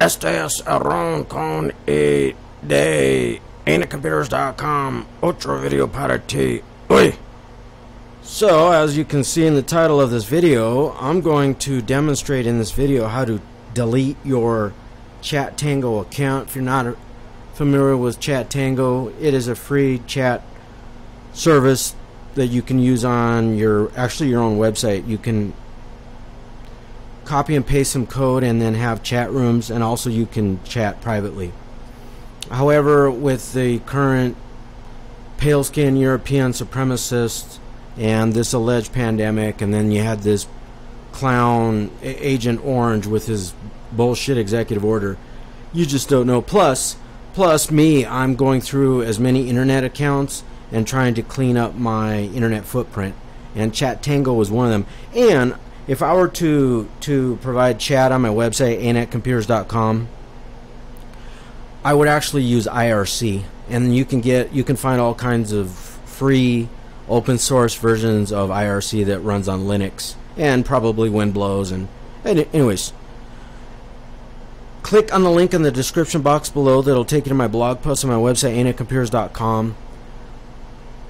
Estes arron con e de ainitcomputers.com otro video para ti. Uy. So, as you can see in the title of this video, I'm going to demonstrate in this video how to delete your Chatango account. If you're not familiar with Chatango, it is a free chat service that you can use on your own website. You can copy and paste some code and then have chat rooms, and also you can chat privately. However, with the current pale-skinned European supremacists and this alleged pandemic, and then you had this clown Agent Orange with his bullshit executive order, you just don't know. Plus me, I'm going through as many internet accounts and trying to clean up my internet footprint, and Chatango was one of them. And if I were to provide chat on my website, ainitcomputers.com, I would actually use IRC, and you can find all kinds of free open source versions of IRC that runs on Linux and probably wind blows. And anyways, click on the link in the description box below that'll take you to my blog post on my website, ainitcomputers.com,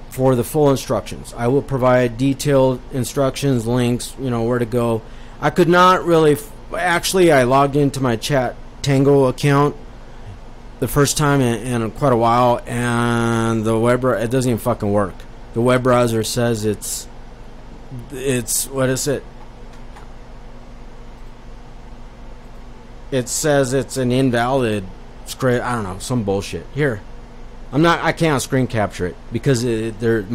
for the full instructions. I will provide detailed instructions, links, where to go. I could not really actually, I logged into my Chatango account the first time in quite a while, and the web browser, it doesn't even fucking work. The web browser says it's what is it? It says it's an invalid script. I don't know, some bullshit. Here, I can't screen capture it because there's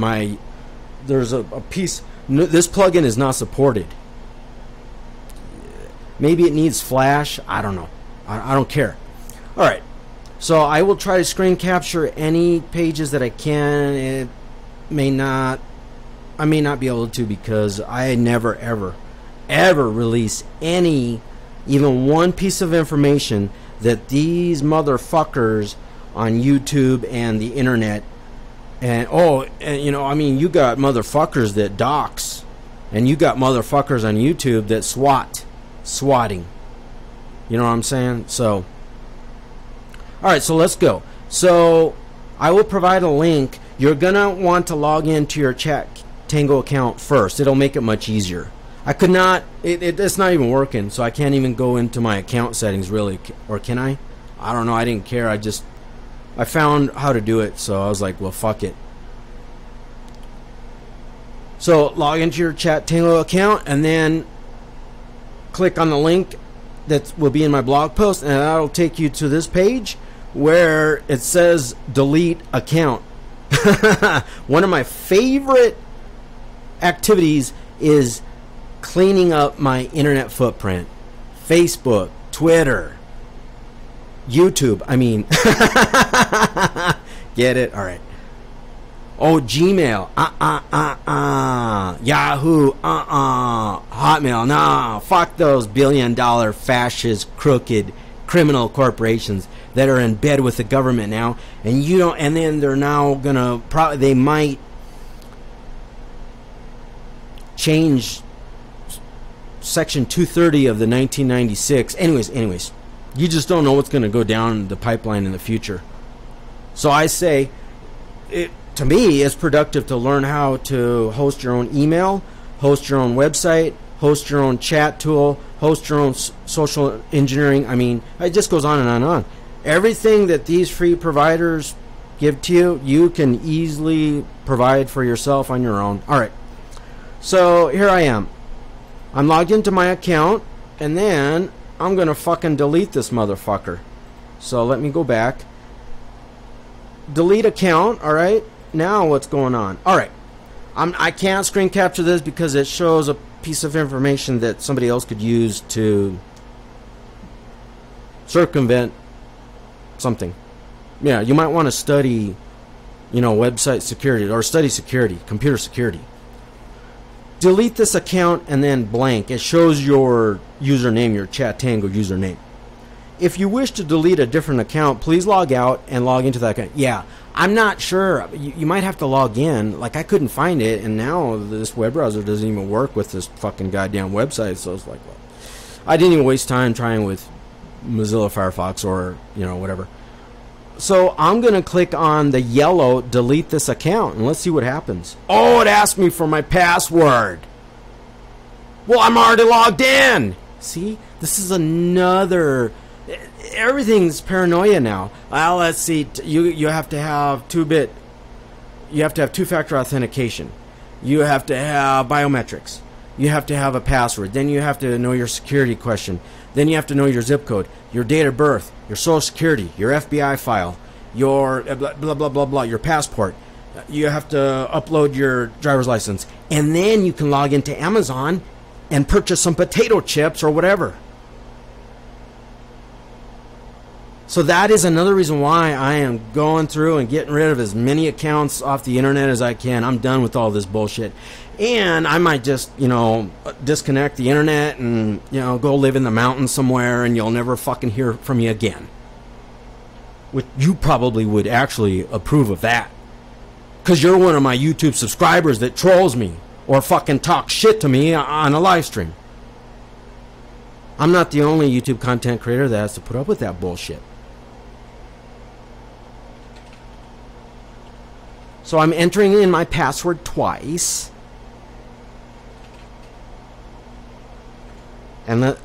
a piece. This plugin is not supported. Maybe it needs Flash. I don't know. I don't care. All right. So I will try to screen capture any pages that I can. I may not be able to, because I never ever release even one piece of information that these motherfuckers on YouTube and the internet, and you got motherfuckers that dox, and you got motherfuckers on YouTube that swatting. You know what I'm saying? So, all right, so let's go. So I will provide a link. You're gonna want to log into your Chatango account first. It'll make it much easier. I could not. It's not even working, so I can't even go into my account settings, really. Or can I? I don't know. I didn't care. I found how to do it, so I was like, well, fuck it. So log into your Chatango account and then click on the link that will be in my blog post, and that'll take you to this page where it says delete account. One of my favorite activities is cleaning up my internet footprint. Facebook, Twitter, YouTube, get it? Alright. Oh, Gmail, Yahoo, Hotmail, nah, fuck those billion-dollar fascist, crooked, criminal corporations that are in bed with the government now, and then they're now gonna they might change Section 230 of the 1996. Anyways, you just don't know what's gonna go down the pipeline in the future. So I say, to me, it's productive to learn how to host your own email, host your own website, host your own chat tool, host your own social engineering. It just goes on and on and on. Everything that these free providers give to you, you can easily provide for yourself on your own. All right. So here I am. I'm logged into my account, and then I'm going to fucking delete this motherfucker. So let me go back. Delete account. All right. Now what's going on? All right. I can't screen capture this because it shows a piece of information that somebody else could use to circumvent something. Yeah, you might want to study, website security, or study security, computer security. Delete this account and then blank. It shows your username, your Chatango username. If you wish to delete a different account, please log out and log into that account. Yeah, I'm not sure. You might have to log in. Like, I couldn't find it, and now this web browser doesn't even work with this fucking goddamn website. So it's like, well, I didn't even waste time trying with Mozilla Firefox or, you know, whatever. So I'm going to click on the yellow delete this account and let's see what happens. Oh, it asked me for my password. Well, I'm already logged in. See, this is another, everything's paranoia now. Well, let's see, you have to have you have to have two-factor authentication. You have to have biometrics. You have to have a password. Then you have to know your security question. Then you have to know your zip code, your date of birth, your social security, your FBI file, your blah, blah, blah, blah, blah, your passport. You have to upload your driver's license. And then you can log into Amazon and purchase some potato chips or whatever. So that is another reason why I am going through and getting rid of as many accounts off the internet as I can. I'm done with all this bullshit. And I might just, you know, disconnect the internet and, you know, go live in the mountains somewhere and you'll never fucking hear from me again. Which you probably would actually approve of that. Because you're one of my YouTube subscribers that trolls me or fucking talks shit to me on a live stream. I'm not the only YouTube content creator that has to put up with that bullshit. So I'm entering in my password twice. And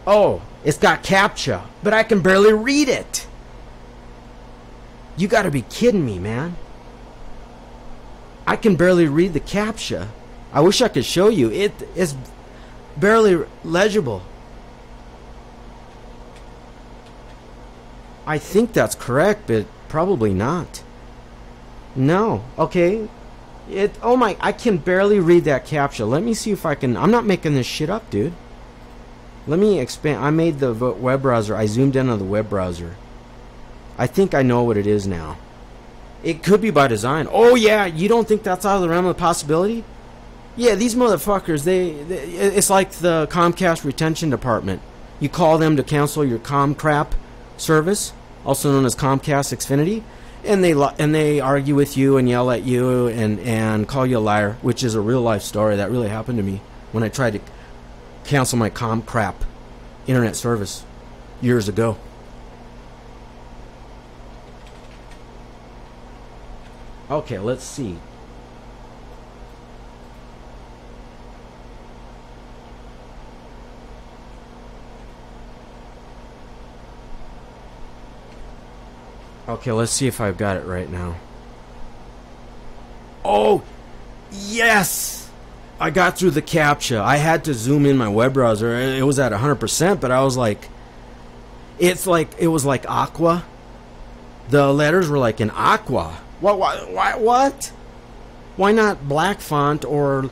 oh, it's got CAPTCHA, but I can barely read it. You gotta be kidding me, man. I can barely read the CAPTCHA. I wish I could show you. It is barely legible. I think that's correct, but probably not. No. Okay. Oh my, I can barely read that CAPTCHA. Let me see if I can. I'm not making this shit up, dude. Let me expand. I made the web browser. I zoomed in on the web browser. I think I know what it is now. It could be by design. Oh yeah, you don't think that's out of the realm of possibility? Yeah, these motherfuckers, it's like the Comcast retention department. You call them to cancel your ComCrap service, also known as Comcast Xfinity, and they argue with you and yell at you and call you a liar, which is a real life story that really happened to me when I tried to cancel my ComCrap internet service years ago. Okay, let's see. Okay, let's see if I've got it right now. Oh, yes! I got through the CAPTCHA. I had to zoom in my web browser. It was at 100%, but I was like... it was like aqua. The letters were like in aqua. What? Why not black font or,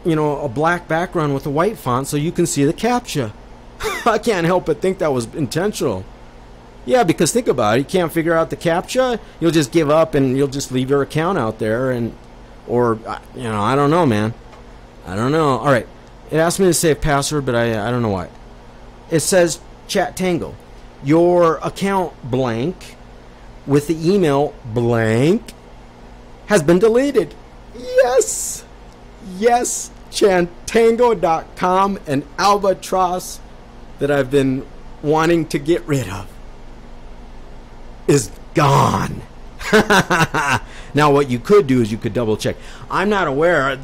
you know, a black background with a white font so you can see the CAPTCHA? I can't help but think that was intentional. Yeah, because think about it. You can't figure out the CAPTCHA, you'll just give up and you'll just leave your account out there or, you know, I don't know, man. I don't know. All right. It asked me to save password, but I don't know why. It says Chatango. Your account blank with the email blank has been deleted. Yes. Yes. Chatango.com, an albatross that I've been wanting to get rid of, is gone. Now what you could do is you could double check. I'm not aware.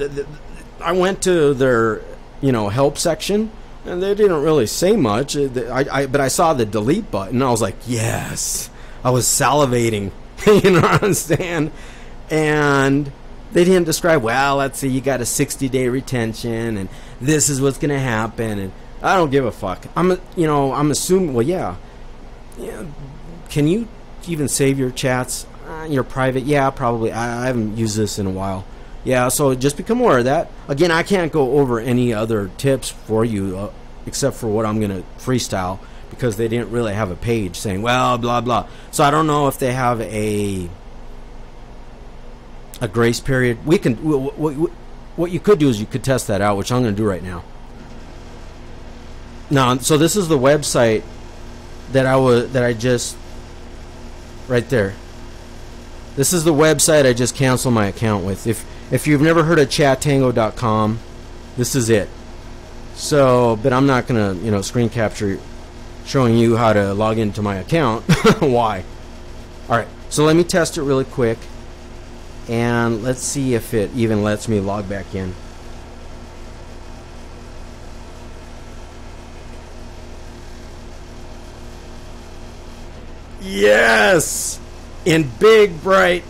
I went to their, you know, help section and they didn't really say much. But I saw the delete button. I was like, yes. I was salivating. You know what I'm saying? And they didn't describe, well, let's see, you got a 60-day retention and this is what's going to happen. And I don't give a fuck. I'm assuming, well, yeah. Can you even save your chats? Your private? Yeah, probably. I haven't used this in a while. Yeah, so just become aware of that. Again, I can't go over any other tips for you except for what I'm going to freestyle, because they didn't really have a page saying, well, blah, blah. So I don't know if they have a grace period. We can. What you could do is you could test that out, which I'm going to do right now. Now, so this is the website that I just, right there. This is the website I just canceled my account with. If you've never heard of Chatango.com, this is it. So, but I'm not going to, screen capture showing you how to log into my account. Why? Alright, so let me test it really quick. And let's see if it even lets me log back in. Yes! In big, bright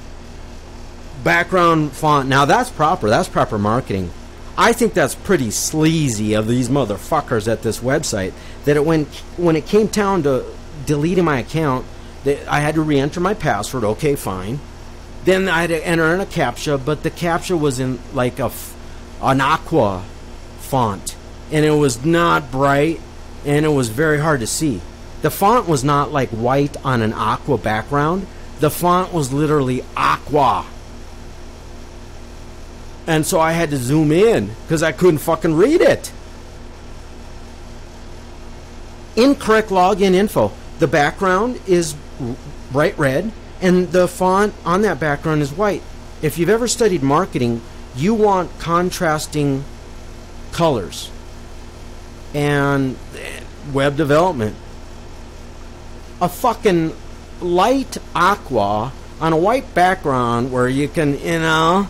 background font. Now that's proper. That's proper marketing. I think that's pretty sleazy of these motherfuckers at this website. That when it came down to deleting my account, I had to re-enter my password. Okay, fine. Then I had to enter in a CAPTCHA, but the CAPTCHA was in like an aqua font, and it was not bright, and it was very hard to see. The font was not like white on an aqua background. The font was literally aqua. And so I had to zoom in because I couldn't fucking read it. Incorrect login info. The background is bright red, and the font on that background is white. If you've ever studied marketing, you want contrasting colors. And web development. A fucking light aqua on a white background where you can, you know.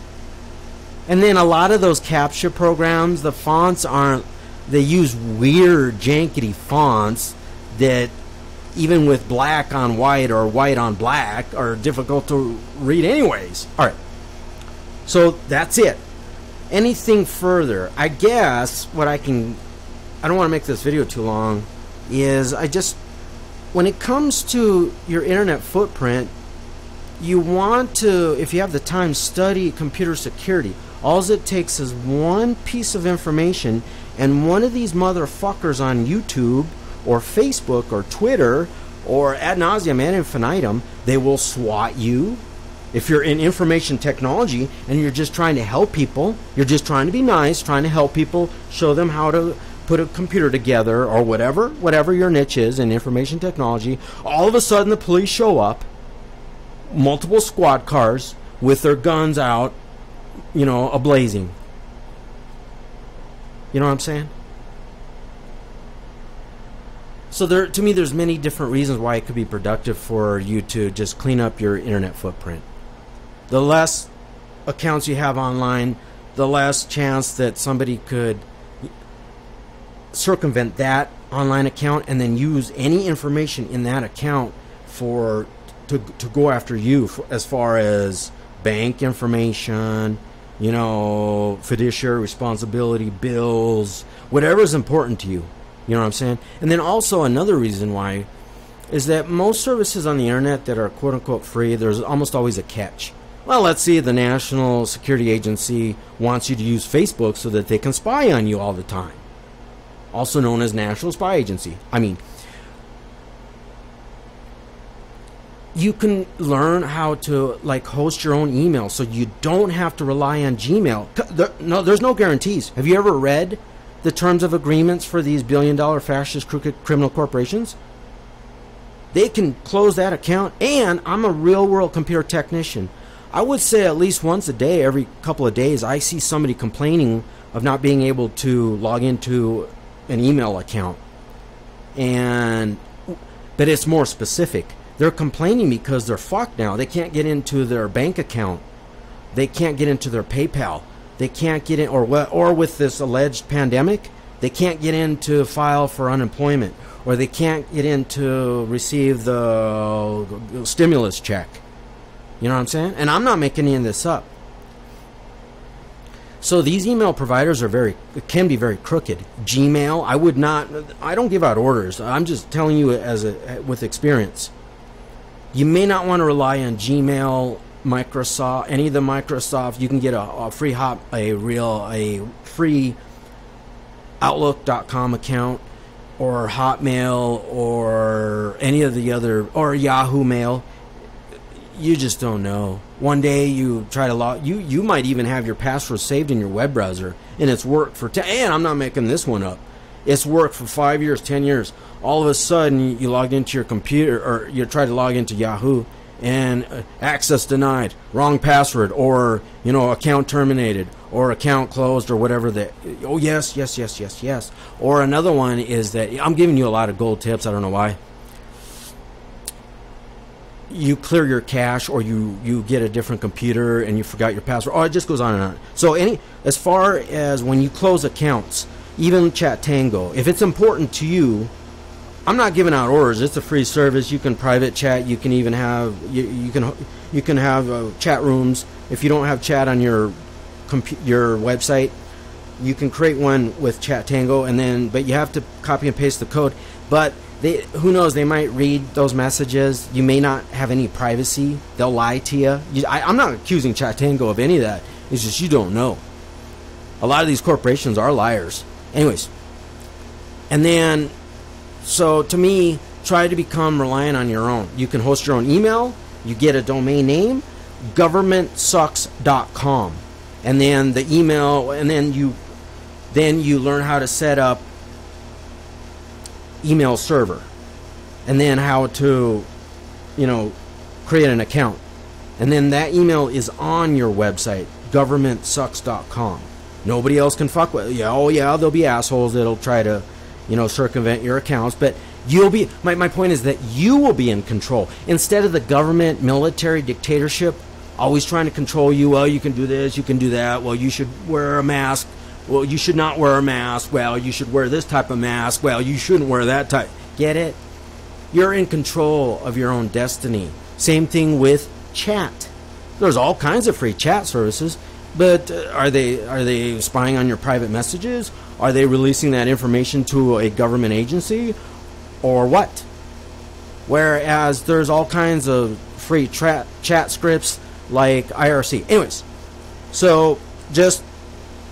And then a lot of those CAPTCHA programs, the fonts aren't, they use weird jankety fonts that even with black on white or white on black are difficult to read anyways. Alright, so that's it. Anything further? I guess what I don't want to make this video too long, is when it comes to your internet footprint, you want to, if you have the time, study computer security. All it takes is one piece of information, and one of these motherfuckers on YouTube or Facebook or Twitter or ad nauseum ad infinitum, they will swat you. If you're in information technology and you're just trying to help people, you're just trying to be nice, trying to help people, show them how to put a computer together or whatever your niche is in information technology, all of a sudden the police show up, multiple squad cars with their guns out, you know, ablazing. You know what I'm saying? So to me, there's many different reasons why it could be productive for you to just clean up your internet footprint. The less accounts you have online, the less chance that somebody could circumvent that online account and then use any information in that account to go after you as far as bank information, you know, fiduciary responsibility, bills, whatever is important to you. You know what I'm saying? And then also another reason why is that most services on the internet that are quote-unquote free, there's almost always a catch. Well, let's see, the National Security Agency wants you to use Facebook so that they can spy on you all the time. Also known as National Spy Agency. I mean, you can learn how to like host your own email so you don't have to rely on Gmail. There's no guarantees. Have you ever read the terms of agreements for these billion-dollar fascist crooked criminal corporations? They can close that account, and I'm a real-world computer technician. I would say at least once a day, every couple of days, I see somebody complaining of not being able to log into an email account. But it's more specific. They're complaining because they're fucked now. They can't get into their bank account. They can't get into their PayPal. They can't get in, or with this alleged pandemic, they can't get in to file for unemployment, or they can't get in to receive the stimulus check. You know what I'm saying? And I'm not making any of this up. So these email providers can be very crooked. Gmail, I don't give out orders. I'm just telling you with experience. You may not want to rely on Gmail, Microsoft, any of the Microsoft. You can get a free free Outlook.com account, or Hotmail, or any of the other, or Yahoo Mail. You just don't know. One day you try to log, you might even have your password saved in your web browser, and it's worked for and I'm not making this one up. It's worked for 5 years, 10 years. All of a sudden you logged into your computer, or you try to log into Yahoo, and access denied, wrong password, or account terminated, or account closed or whatever that, oh yes, yes, yes, yes, yes. Or another one is that, I'm giving you a lot of gold tips, I don't know why. You clear your cache, or you get a different computer and you forgot your password. Oh, it just goes on and on. So as far as when you close accounts, even Chatango, if it's important to you, I'm not giving out orders. It's a free service. You can private chat. You can even have you can have chat rooms. If you don't have chat on your website, you can create one with Chatango, but you have to copy and paste the code. But who knows? They might read those messages. You may not have any privacy. They'll lie to you. I'm not accusing Chatango of any of that. It's just you don't know. A lot of these corporations are liars. Anyways, and then, so to me, try to become reliant on your own. You can host your own email. You get a domain name, governmentsucks.com, and then the email, and then you learn how to set up email server, and then how to, create an account, and then that email is on your website, governmentsucks.com. Nobody else can fuck with it. Yeah, oh yeah, there'll be assholes that'll try to, circumvent your accounts, but you'll be, my point is that you will be in control, instead of the government, military, dictatorship always trying to control you. Well, you can do this, you can do that. Well, you should wear a mask. Well, you should not wear a mask. Well, you should wear this type of mask. Well, you shouldn't wear that type. Get it? You're in control of your own destiny. Same thing with chat. There's all kinds of free chat services, but are they spying on your private messages? Are they releasing that information to a government agency, or what? Whereas there's all kinds of free chat scripts like IRC. Anyways, so just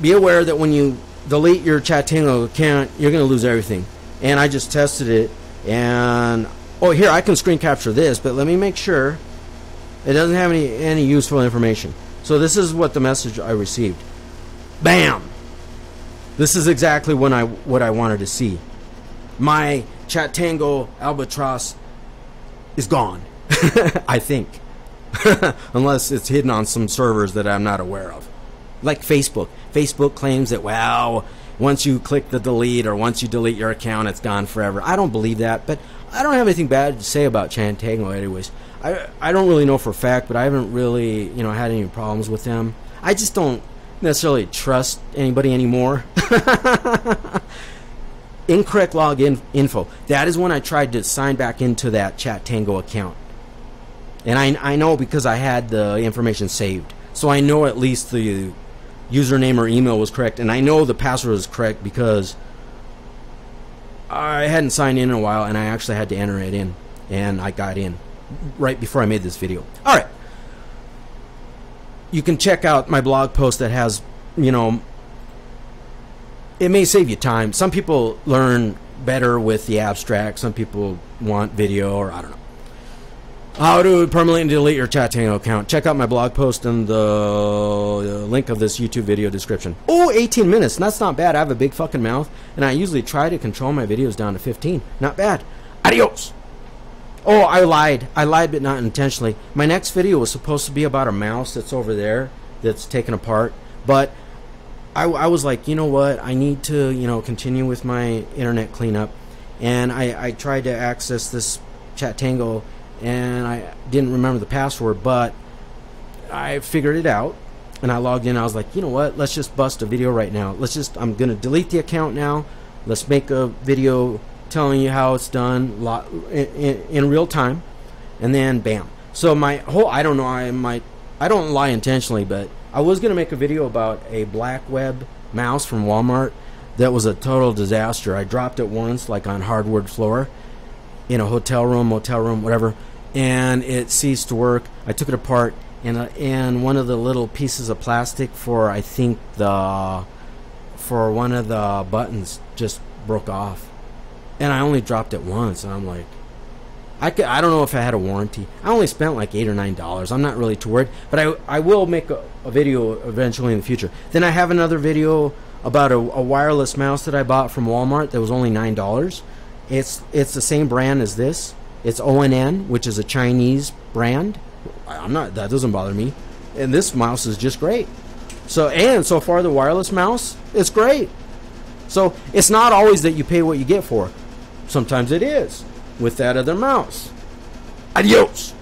be aware that when you delete your Chatango account, you're going to lose everything. And I just tested it, and here, I can screen capture this, but let me make sure it doesn't have any useful information. So this is what the message I received. Bam! This is exactly what I wanted to see. My Chatango albatross is gone. I think. Unless it's hidden on some servers that I'm not aware of. Like Facebook. Facebook claims that, well, once you click the delete or once you delete your account, it's gone forever. I don't believe that, but I don't have anything bad to say about Chatango anyways. I don't really know for a fact, but I haven't really, had any problems with them. I just don't necessarily trust anybody anymore. Incorrect login info. That is when I tried to sign back into that Chatango account. And I know because I had the information saved. So I know at least the username or email was correct. And I know the password was correct because I hadn't signed in a while and I actually had to enter it in. And I got in right before I made this video. Alright. You can check out my blog post that has, it may save you time. Some people learn better with the abstract. Some people want video, or I don't know. How to permanently delete your Chatango account. Check out my blog post in the link of this YouTube video description. Oh, 18 minutes. That's not bad. I have a big fucking mouth, and I usually try to control my videos down to 15. Not bad. Adios. Oh, I lied, but not intentionally. My next video was supposed to be about a mouse that's over there that's taken apart, but I was like, you know what? I need to, continue with my internet cleanup, and I tried to access this Chatango, and I didn't remember the password, but I figured it out, and I logged in. I was like, you know what? Let's just bust a video right now. I'm going to delete the account now. Let's make a video telling you how it's done in real time, and then bam. So my whole, I don't lie intentionally, but I was going to make a video about a black web mouse from Walmart that was a total disaster. I dropped it once, like on hardwood floor in a hotel room, motel room, whatever, and it ceased to work. I took it apart, and one of the little pieces of plastic for, I think, for one of the buttons just broke off. And I only dropped it once, and I'm like, I don't know if I had a warranty. I only spent like $8 or $9. I'm not really too worried, but I will make a video eventually in the future. Then I have another video about a wireless mouse that I bought from Walmart that was only $9. It's the same brand as this. It's ONN, which is a Chinese brand. That doesn't bother me. And this mouse is just great. So far the wireless mouse is great. So it's not always that you pay what you get for. Sometimes it is with that other mouse. Adios.